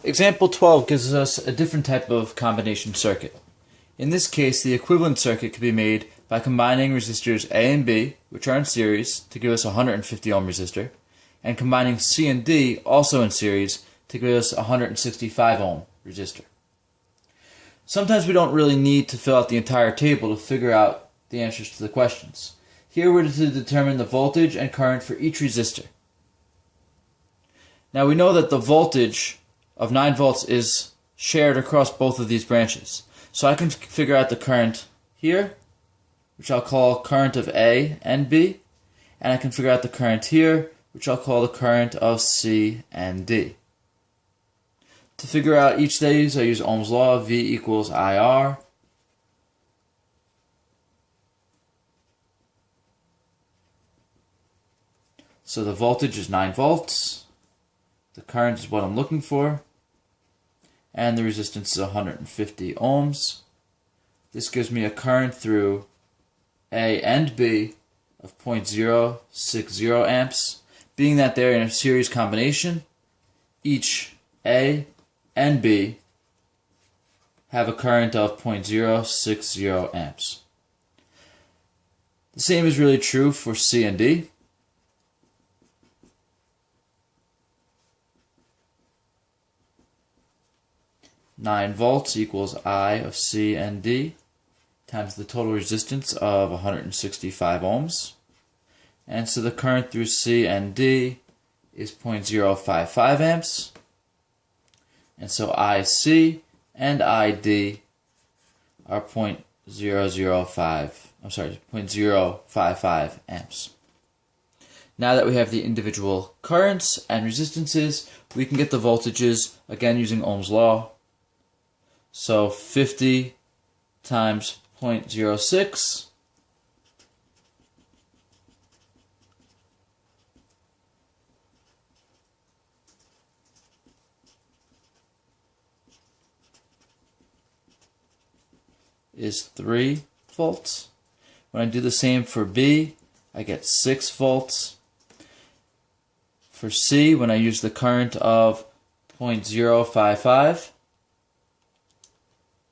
Example 12 gives us a different type of combination circuit. In this case, the equivalent circuit can be made by combining resistors A and B, which are in series, to give us a 150 ohm resistor, and combining C and D, also in series, to give us a 165 ohm resistor. Sometimes we don't really need to fill out the entire table to figure out the answers to the questions. Here we're to determine the voltage and current for each resistor. Now we know that the voltage of 9 volts is shared across both of these branches. So I can figure out the current here, which I'll call current of A and B, and I can figure out the current here, which I'll call the current of C and D. To figure out each of these, I use Ohm's law, V equals IR. So the voltage is 9 volts, the current is what I'm looking for, and the resistance is 150 ohms. This gives me a current through A and B of 0.060 amps. Being that they're in a series combination, each A and B have a current of 0.060 amps. The same is really true for C and D. Nine volts equals I of C and D times the total resistance of 165 ohms. And so the current through C and D is 0.055 amps. And so IC and ID are 0.055 amps. Now that we have the individual currents and resistances, we can get the voltages again using Ohm's law. So 50 times 0.06 is 3 volts. When I do the same for B, I get 6 volts. For C, when I use the current of 0.055,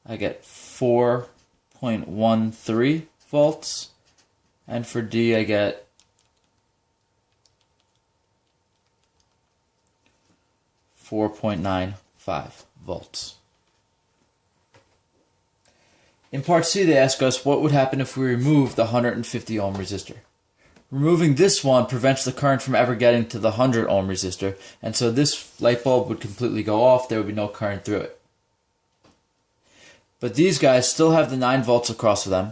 I get 4.13 volts, and for D I get 4.95 volts. In part C they ask us what would happen if we remove the 150 ohm resistor. Removing this one prevents the current from ever getting to the 100 ohm resistor, and so this light bulb would completely go off, there would be no current through it. But these guys still have the 9 volts across them,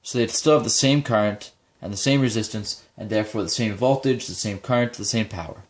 so they'd still have the same current and the same resistance, and therefore the same voltage, the same current, the same power.